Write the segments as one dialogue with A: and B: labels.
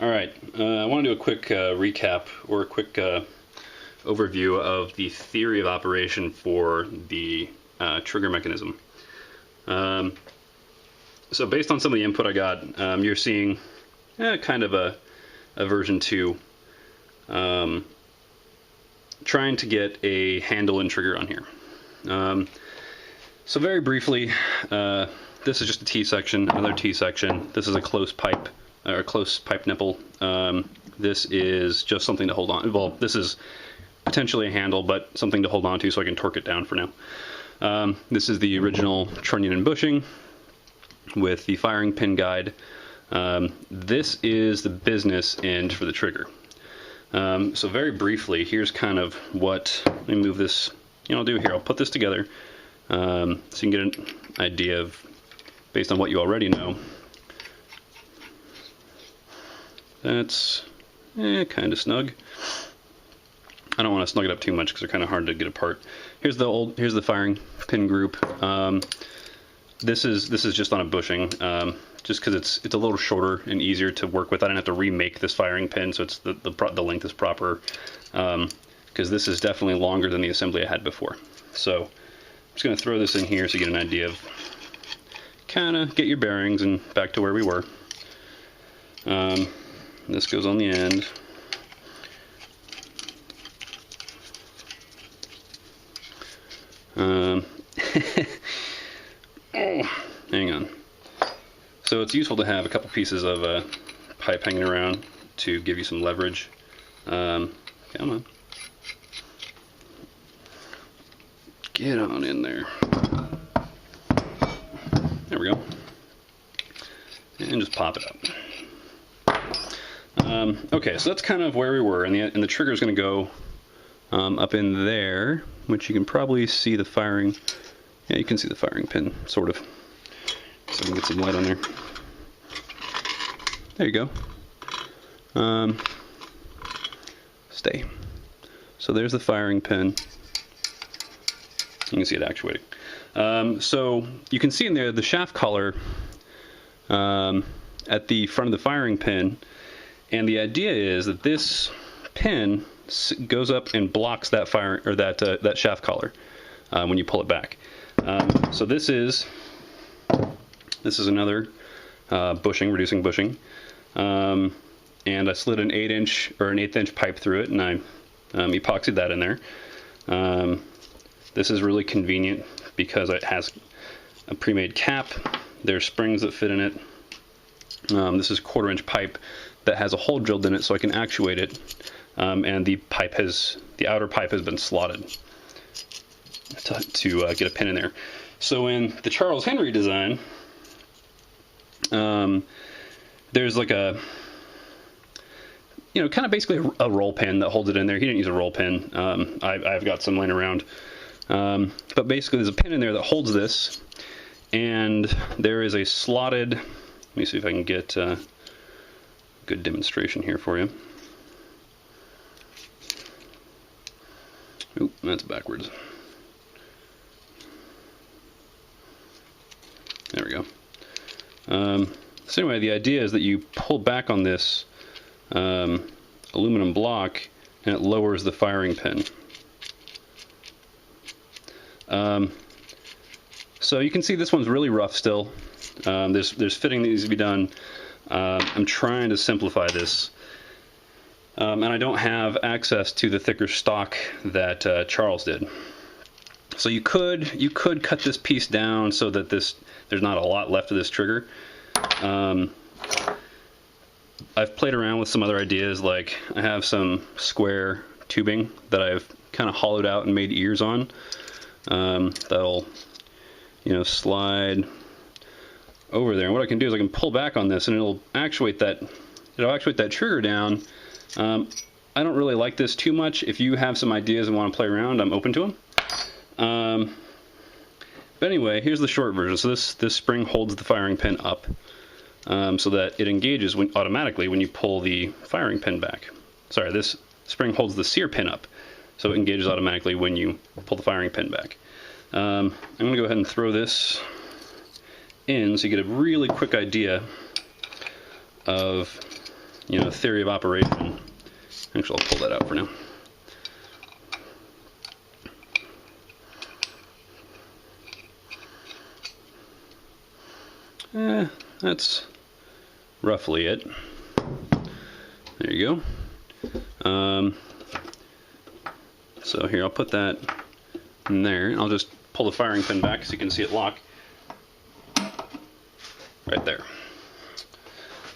A: All right, I want to do a quick recap or a quick overview of the theory of operation for the trigger mechanism. So based on some of the input I got, you're seeing kind of a version 2, trying to get a handle and trigger on here. So very briefly, this is just a T section, another T section. This is a close pipe, or close pipe nipple. This is just something to hold on. Well, this is potentially a handle, but something to hold on to so I can torque it down for now. This is the original trunnion and bushing with the firing pin guide. This is the business end for the trigger. So very briefly, here's kind of what, let me move this, I'll do here. I'll put this together so you can get an idea of, based on what you already know. That's kind of snug. I don't want to snug it up too much because they're kind of hard to get apart. Here's the firing pin group. This is just on a bushing, just because it's a little shorter and easier to work with. I didn't have to remake this firing pin, so it's the length is proper. Because this is definitely longer than the assembly I had before. So I'm just going to throw this in here so you get an idea of, kind of get your bearings and back to where we were. This goes on the end. Oh, hang on. So it's useful to have a couple pieces of pipe hanging around to give you some leverage. Come on. Get on in there. There we go. And just pop it up. Okay, so that's kind of where we were, and the trigger is going to go up in there, which you can probably see the firing. Yeah, you can see the firing pin, sort of. So we can get some light on there. There you go. Stay. So there's the firing pin. You can see it actuating. So you can see in there the shaft collar at the front of the firing pin, and the idea is that this pin goes up and blocks that fire, or that shaft collar when you pull it back. So this is another bushing, reducing bushing, and I slid an 8-inch or an 1/8-inch pipe through it, and I epoxied that in there. This is really convenient because it has a pre-made cap. There's springs that fit in it. This is 1/4-inch pipe that has a hole drilled in it so I can actuate it, and the outer pipe has been slotted to get a pin in there. So in the Charles Henry design, there's like a, kind of basically a roll pin that holds it in there. He didn't use a roll pin. I've got some laying around. But basically there's a pin in there that holds this, and there is a slotted, let me see if I can get a good demonstration here for you. Oop, that's backwards. There we go. So anyway, the idea is that you pull back on this aluminum block and it lowers the firing pin. So you can see this one's really rough still. There's fitting that needs to be done. I'm trying to simplify this. And I don't have access to the thicker stock that Charles did. So you could cut this piece down so that there's not a lot left of this trigger. I've played around with some other ideas, like I have some square tubing that I've kind of hollowed out and made ears on. That'll, slide over there. And what I can do is I can pull back on this and it'll actuate that trigger down. I don't really like this too much. If you have some ideas and want to play around, I'm open to them. But anyway, here's the short version. So this spring holds the firing pin up so that it engages automatically when you pull the firing pin back. Sorry, this spring holds the sear pin up so it engages automatically when you pull the firing pin back. I'm going to go ahead and throw this in so you get a really quick idea of theory of operation. Actually, I'll pull that out for now. That's roughly it. There you go. So here, I'll put that in there. I'll just pull the firing pin back so you can see it lock. Right there.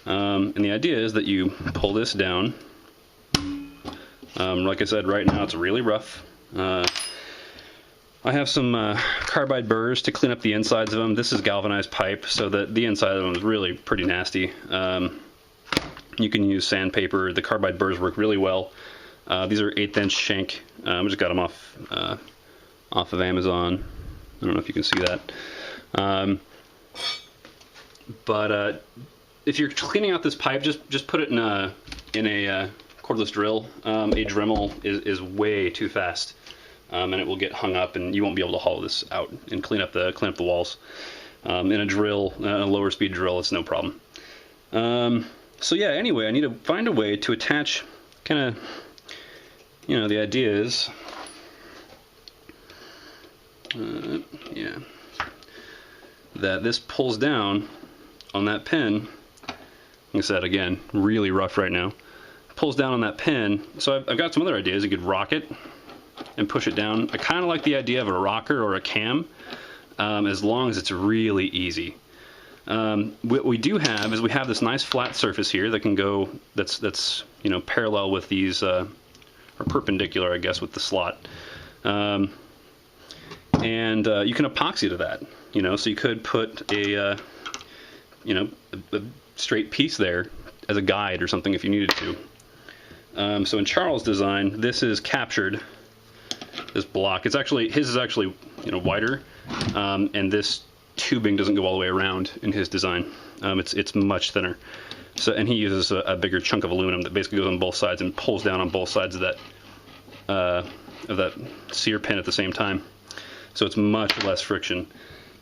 A: And the idea is that you pull this down. Like I said, right now it's really rough. I have some carbide burrs to clean up the insides of them. This is galvanized pipe, so that the inside of them is really pretty nasty. You can use sandpaper. The carbide burrs work really well. These are 1/8 inch shank. I just got them off of Amazon. I don't know if you can see that. But if you're cleaning out this pipe, just put it in a cordless drill. A Dremel is way too fast, and it will get hung up, and you won't be able to haul this out and clean up the walls. In a drill, a lower speed drill, it's no problem. So yeah, anyway, I need to find a way to attach kind of, the idea is, yeah, that this pulls down on that pin. Like I said, again, really rough right now. Pulls down on that pin. So I've got some other ideas. You could rock it and push it down. I kind of like the idea of a rocker or a cam, as long as it's really easy. What we do have is we have this nice flat surface here that can go, that's parallel with these, or perpendicular, I guess, with the slot. And you can epoxy to that, so you could put a straight piece there as a guide or something if you needed to. So in Charles' design, this is captured, this block. His is actually wider, and this tubing doesn't go all the way around in his design. It's much thinner. So, and he uses a bigger chunk of aluminum that basically goes on both sides and pulls down on both sides of that sear pin at the same time. So it's much less friction.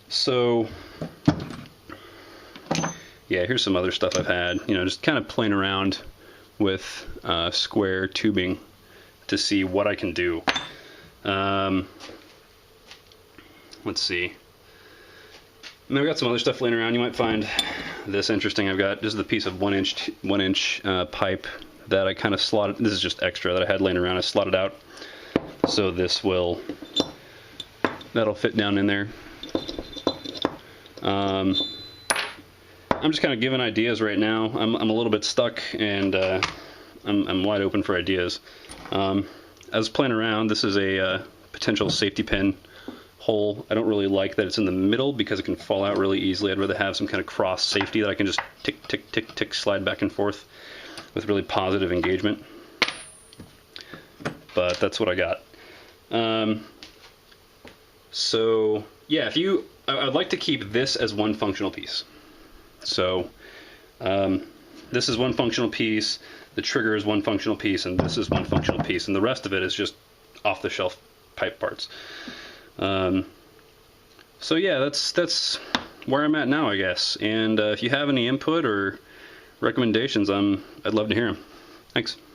A: So yeah, here's some other stuff I've had. Just kind of playing around with square tubing to see what I can do. Let's see. And I've got some other stuff laying around. You might find this interesting. This is the piece of one inch pipe that I kind of slotted. This is just extra that I had laying around. I slotted out so that'll fit down in there. I'm just kind of giving ideas right now. I'm a little bit stuck, and I'm wide open for ideas. I was playing around. This is a potential safety pin hole. I don't really like that it's in the middle because it can fall out really easily. I'd rather have some kind of cross safety that I can just tick, tick, tick, tick, slide back and forth with really positive engagement. But that's what I got. So yeah, I'd like to keep this as one functional piece. So this is one functional piece, the trigger is one functional piece, and this is one functional piece, and the rest of it is just off-the-shelf pipe parts. So yeah, that's where I'm at now, I guess. And if you have any input or recommendations, I'd love to hear them. Thanks.